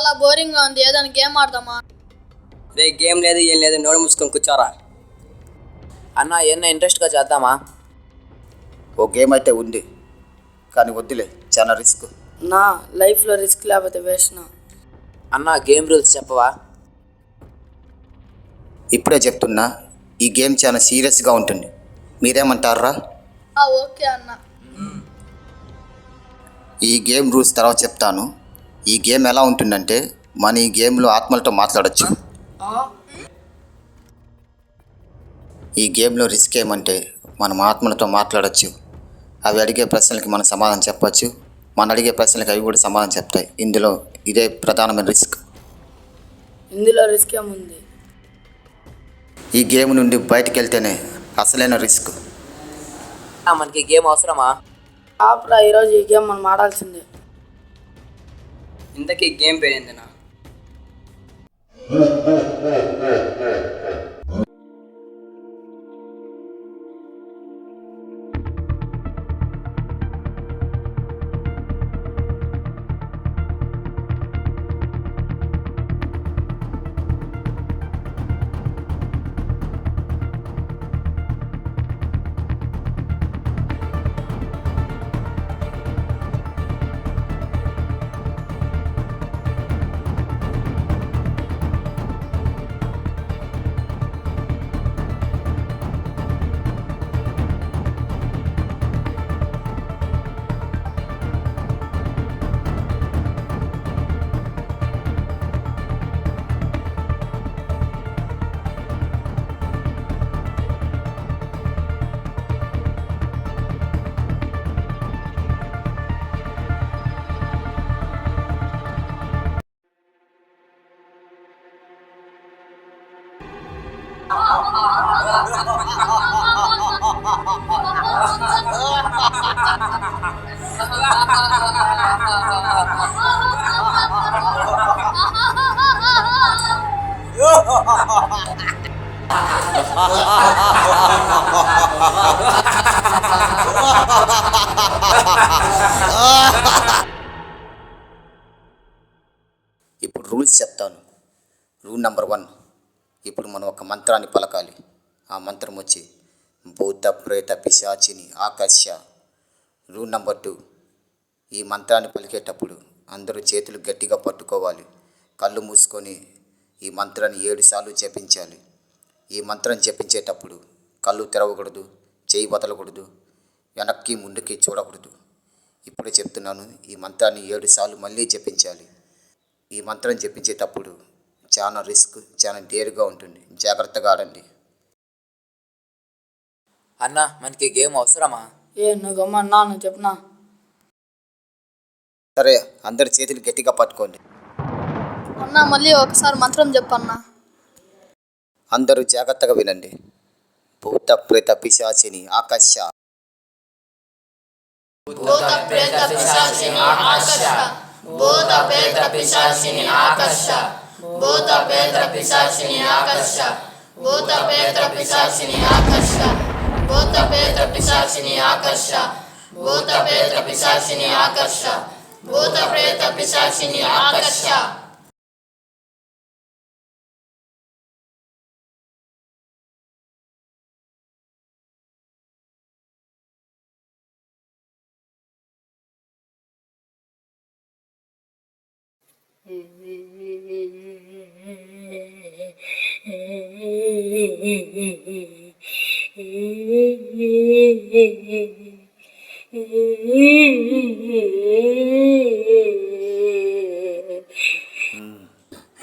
చాలా బోరింగ్ గా ఉంది. ఏదైనా గేమ్ ఆడదామా? రే గేమ్ లేదు ఏం లేదు, నోరు మూసుకొని కూర్చోరా. అన్న ఏమన్నా ఇంట్రెస్ట్గా చేద్దామా? ఓ గేమ్ అయితే ఉంది, కానీ వద్దులే, చాలా రిస్క్. నా లైఫ్లో రిస్క్ లేకపోతే వేస్ట్ నా. అన్న గేమ్ రూల్స్ చెప్పవా? ఇప్పుడే చెప్తున్నా, ఈ గేమ్ చాలా సీరియస్గా ఉంటుంది. మీరేమంటారా? ఓకే అన్న. ఈ గేమ్ రూల్స్ తర్వాత చెప్తాను. ఈ గేమ్ ఎలా ఉంటుందంటే, మన ఈ గేమ్లో ఆత్మలతో మాట్లాడచ్చు. ఈ గేమ్లో రిస్క్ ఏమంటే మనం ఆత్మలతో మాట్లాడచ్చు. అవి అడిగే ప్రశ్నలకి మనం సమాధానం చెప్పచ్చు. మనం అడిగే ప్రశ్నలకి అవి కూడా సమాధానం చెప్తాయి. ఇందులో ఇదే ప్రధానమైన రిస్క్. ఇందులో రిస్క్ ఏముంది? ఈ గేమ్ నుండి బయటికి వెళ్తేనే అసలైన రిస్క్. మనకి గేమ్ అవసరమా? ఆపరా, ఈరోజు ఈ గేమ్ మనం ఆడాల్సిందే. ఇంతకీ గేమ్ పేరు ఏంటన్నా? ఇప్పుడు రూల్స్ చెప్తాను. రూల్ నెంబర్ 1, ఇప్పుడు మనం ఒక మంత్రాన్ని పలకాలి. ఆ మంత్రం వచ్చి భూత ప్రేత పిశాచిని ఆకర్ష. రూల్ నెంబర్ 2, ఈ మంత్రాన్ని పలికేటప్పుడు అందరూ చేతులు గట్టిగా పట్టుకోవాలి. కళ్ళు మూసుకొని ఈ మంత్రాన్ని 7 సార్లు జపించాలి. ఈ మంత్రం జపించేటప్పుడు కళ్ళు తెరవకూడదు, చేయి వదలకూడదు, వెనక్కి ముందుకి చూడకూడదు. ఇప్పుడే చెప్తున్నాను, ఈ మంత్రాన్ని 7 సార్లు మళ్ళీ జపించాలి. ఈ మంత్రం జపించేటప్పుడు చాలా రిస్క్, చాలా డేర్గా ఉంటుంది. జాగ్రత్తగా ఆడండి. అన్న మనకి గేమ్ అవసరమా? నువ్వు గమ్మన్నా, నువ్వు చెప్పనా? సరే, అందరి చేతులు గట్టిగా పట్టుకోండి. అన్న మళ్ళీ ఒకసారి మంత్రం చెప్పన్నా. అందరూ జాగ్రత్తగా వినండి. భూత ప్రేత పిశాచిని ఆకర్ష. భూత ప్రేత పిశాచిని ఆకర్ష. భూత ప్రేత పిశాచిని ఆకర్ష. భూత ప్రేత పిశాచిని ఆకర్ష. భూత ప్రేత పిశాచిని ఆకర్ష. భూత ప్రేత పిశాచిని ఆకర్ష. భూత ప్రేత పిశాచిని ఆకర్ష. భూత ప్రేత పిశాచిని ఆకర్ష.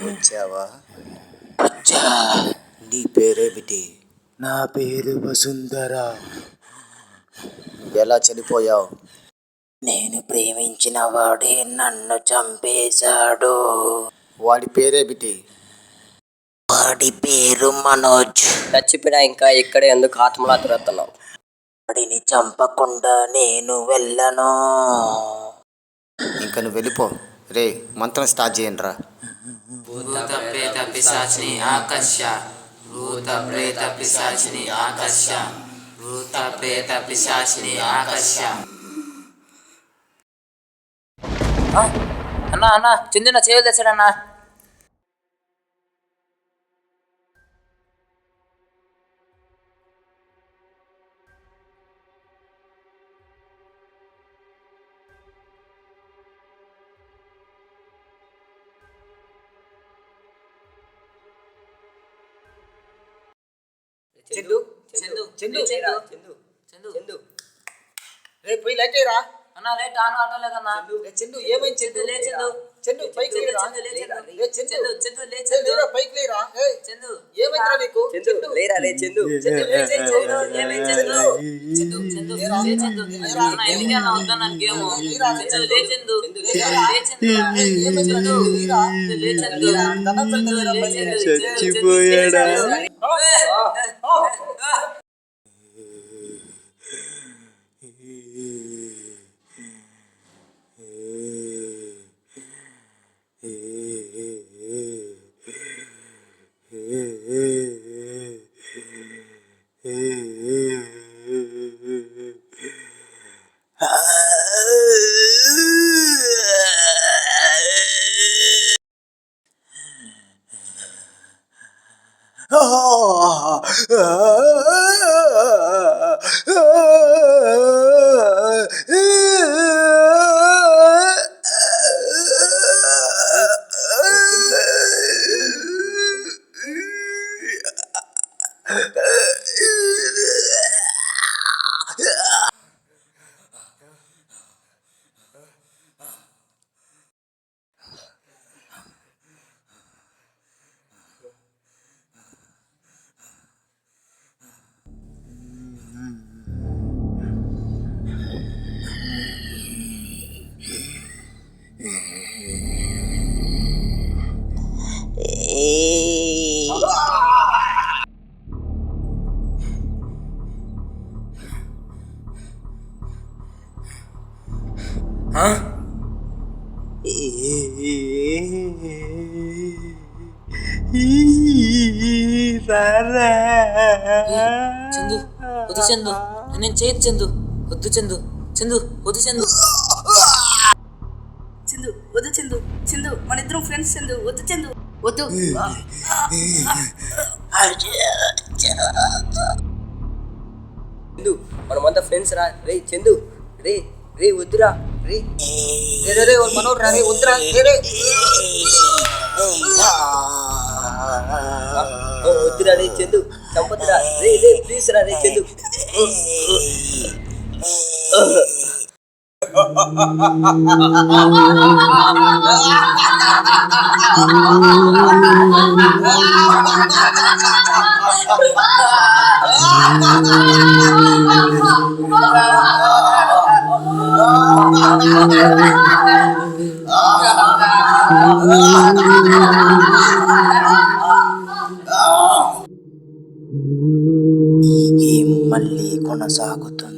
వచ్చావా? నీ పేరేమిటి? నా పేరు వసుంధర. నువ్వెలా చనిపోయావు? నేను ప్రేమించిన వాడే నన్ను చంపేశాడు. వాడి పేరేమిటి? వాడి పేరు మనోజ్. చచ్చిపోయినా ఇంకా ఇక్కడే ఎందుకు ఆత్మలా తిరుగుతున్నావు? వాడిని చంపకుండా నేను వెళ్ళను. ఇంకా నువ్వు వెళ్ళిపో. రే మంత్రం స్టార్ట్ చేయండి రా. భూత ప్రేత పిశాచిని ఆకర్ష. భూత ప్రేత పిశాచిని ఆకర్ష. భూత ప్రేత పిశాచిని ఆకర్ష. అన్న చందు నా చేయలు తెచ్చాడన్నా. చందు చందు చందు చందు చందు చందు చందు రే పోయి లైట్ రా అన్న లేట్ ఆన్ ఆటలేదన్నా. చందు ఏమైంది చందు లే చందు చందు పైకి లేరా చందు లే చందు రే చందు చందు లే ఏ చందు లేరా పైకి లేరా ఏయ్ చందు ఏమైందిరా నీకు చందు లేరా రే చందు చందు లే చందు ఏమై చందు చందు చందు లే చందు అన్న ఎందుకు అన్న వద్దన్న గేమ్ చందు లే చందు లే చందు ఏమై చందు లే చందు చచ్చిపోయాడా? చందు వద్దు చందు నేను చేయదు చందు వద్దు చందు చందు వద్దు చందు చందు వద్దు చందు చందు మన ఇద్దరం ఫ్రెండ్స్ చందు వద్దు చందు వద్దు. చందు మనమంతా ఫ్రెండ్స్ రా రే చందు రే రే వద్దురా రే రే రే మనోడు రా రే వద్దురా రే రే వద్దురా రే చందు చంపద్దురా రే రే ప్లీజ్ రా రే చందు ఈ గేమ్ మళ్ళీ కొనసాగుతుంది.